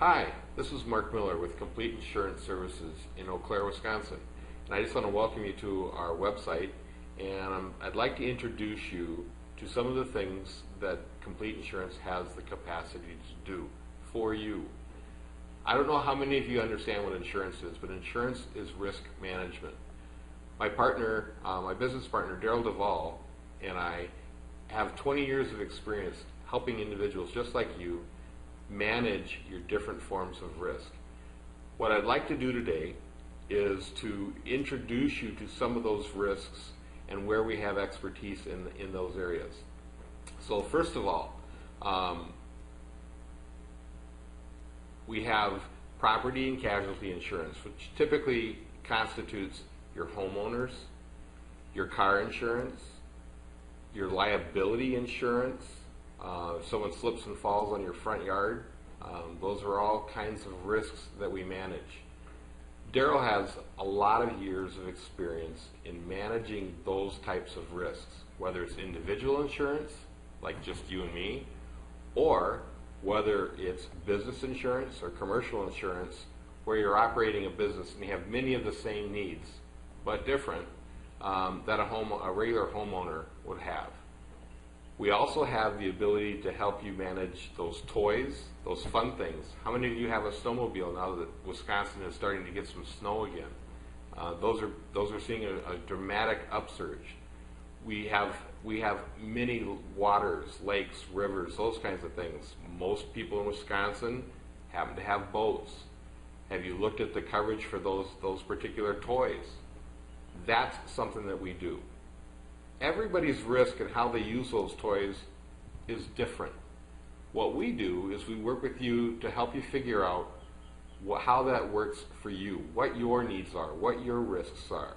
Hi, this is Mark Miller with Complete Insurance Services in Eau Claire, Wisconsin. And I just want to welcome you to our website, and I'd like to introduce you to some of the things that Complete Insurance has the capacity to do for you. I don't know how many of you understand what insurance is, but insurance is risk management. My partner, my business partner, Daryl Duvall, and I have 20 years of experience helping individuals just like you manage your different forms of risk. What I'd like to do today is to introduce you to some of those risks and where we have expertise in those areas. So first of all, we have property and casualty insurance, which typically constitutes your homeowners, your car insurance, your liability insurance. If someone slips and falls on your front yard, those are all kinds of risks that we manage. Daryl has a lot of years of experience in managing those types of risks, whether it's individual insurance, like just you and me, or whether it's business insurance or commercial insurance, where you're operating a business and you have many of the same needs, but different, that a regular homeowner would have. We also have the ability to help you manage those toys, those fun things. How many of you have a snowmobile now that Wisconsin is starting to get some snow again? Those are seeing a dramatic upsurge. We have many waters, lakes, rivers, those kinds of things. Most people in Wisconsin happen to have boats. Have you looked at the coverage for those particular toys? That's something that we do. Everybody's risk and how they use those toys is different. What we do is we work with you to help you figure out how that works for you, what your needs are, what your risks are.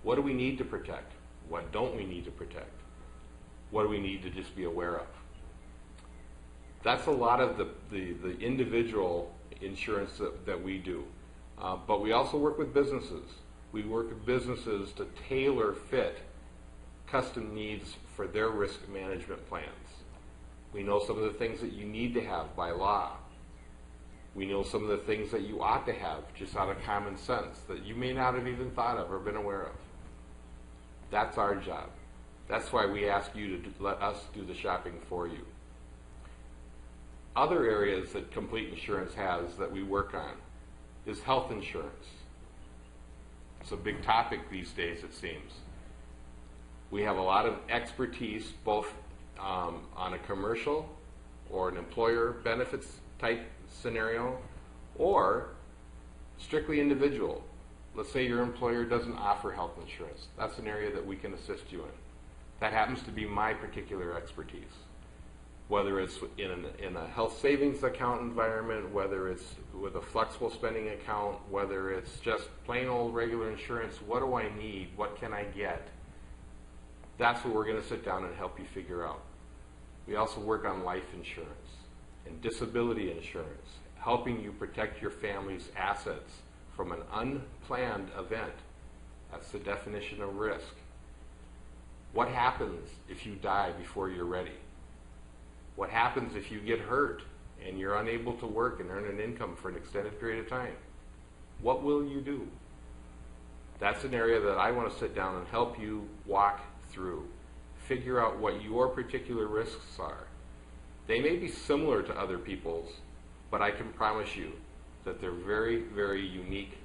What do we need to protect? What don't we need to protect? What do we need to just be aware of? That's a lot of the individual insurance that we do. But we also work with businesses. We work with businesses to tailor fit custom needs for their risk management plans. We know some of the things that you need to have by law. We know some of the things that you ought to have just out of common sense that you may not have even thought of or been aware of. That's our job. That's why we ask you to let us do the shopping for you. Other areas that Complete Insurance has that we work on is health insurance. It's a big topic these days, it seems. We have a lot of expertise both on a commercial or an employer benefits type scenario or strictly individual. Let's say your employer doesn't offer health insurance. That's an area that we can assist you in. That happens to be my particular expertise. Whether it's in a health savings account environment, whether it's with a flexible spending account, whether it's just plain old regular insurance, what do I need? What can I get? That's what we're going to sit down and help you figure out. We also work on life insurance and disability insurance, helping you protect your family's assets from an unplanned event. That's the definition of risk. What happens if you die before you're ready? What happens if you get hurt and you're unable to work and earn an income for an extended period of time? What will you do? That's an area that I want to sit down and help you walk through. Figure out what your particular risks are. They may be similar to other people's, but I can promise you that they're very, very unique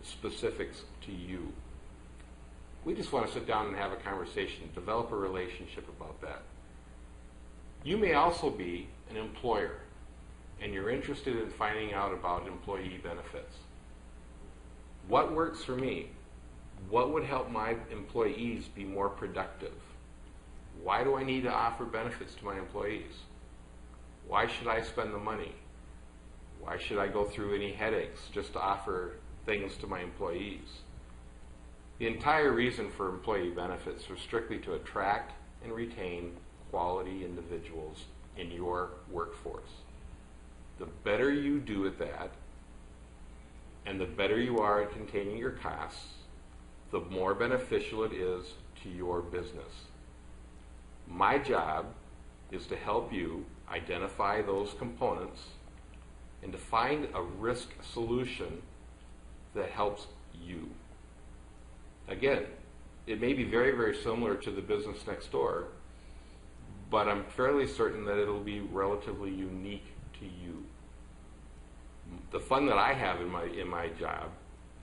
specifics to you. We just want to sit down and have a conversation, develop a relationship about that. You may also be an employer, and you're interested in finding out about employee benefits. What works for me? What would help my employees be more productive? Why do I need to offer benefits to my employees? Why should I spend the money? Why should I go through any headaches just to offer things to my employees? The entire reason for employee benefits was strictly to attract and retain quality individuals in your workforce. The better you do at that, and the better you are at containing your costs, the more beneficial it is to your business. My job is to help you identify those components and to find a risk solution that helps you. Again, it may be very, very similar to the business next door, but I'm fairly certain that it'll be relatively unique to you. The fun that I have in my job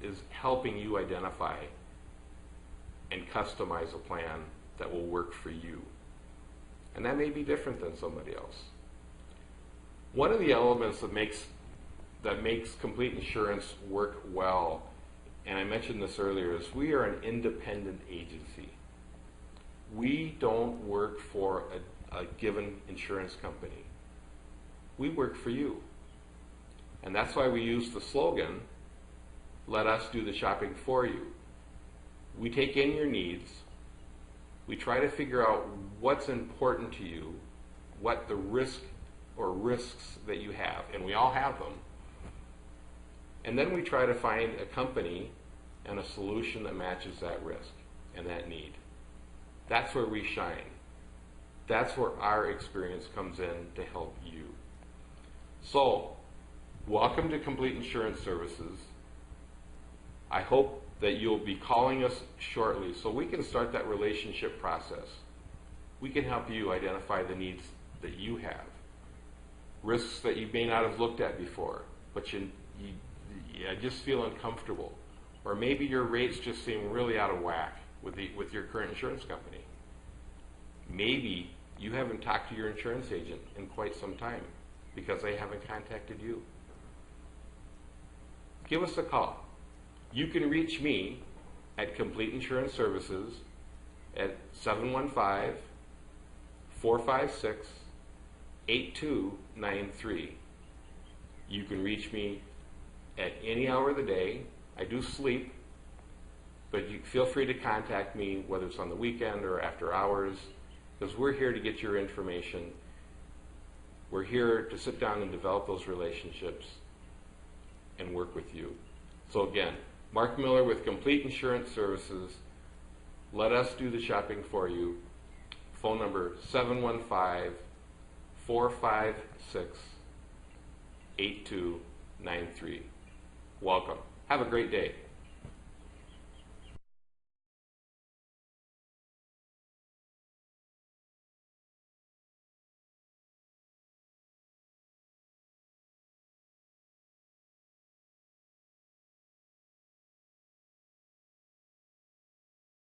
is helping you identify and customize a plan that will work for you. And that may be different than somebody else. One of the elements that makes Complete Insurance work well, and I mentioned this earlier, is we are an independent agency. We don't work for a given insurance company. We work for you. And that's why we use the slogan, let us do the shopping for you. We take in your needs. We try to figure out what's important to you, what the risk or risks that you have, and we all have them. And then we try to find a company and a solution that matches that risk and that need. That's where we shine. That's where our experience comes in to help you. So, welcome to Complete Insurance Services. I hope that you'll be calling us shortly so we can start that relationship process. We can help you identify the needs that you have, risks that you may not have looked at before, but you just feel uncomfortable, or maybe your rates just seem really out of whack with your current insurance company. Maybe you haven't talked to your insurance agent in quite some time because they haven't contacted you. Give us a call. You can reach me at Complete Insurance Services at 715-456-8293. You can reach me at any hour of the day. I do sleep, but you feel free to contact me whether it's on the weekend or after hours, because we're here to get your information. We're here to sit down and develop those relationships and work with you. So again, Mark Miller with Complete Insurance Services. Let us do the shopping for you. Phone number 715-456-8293. Welcome. Have a great day.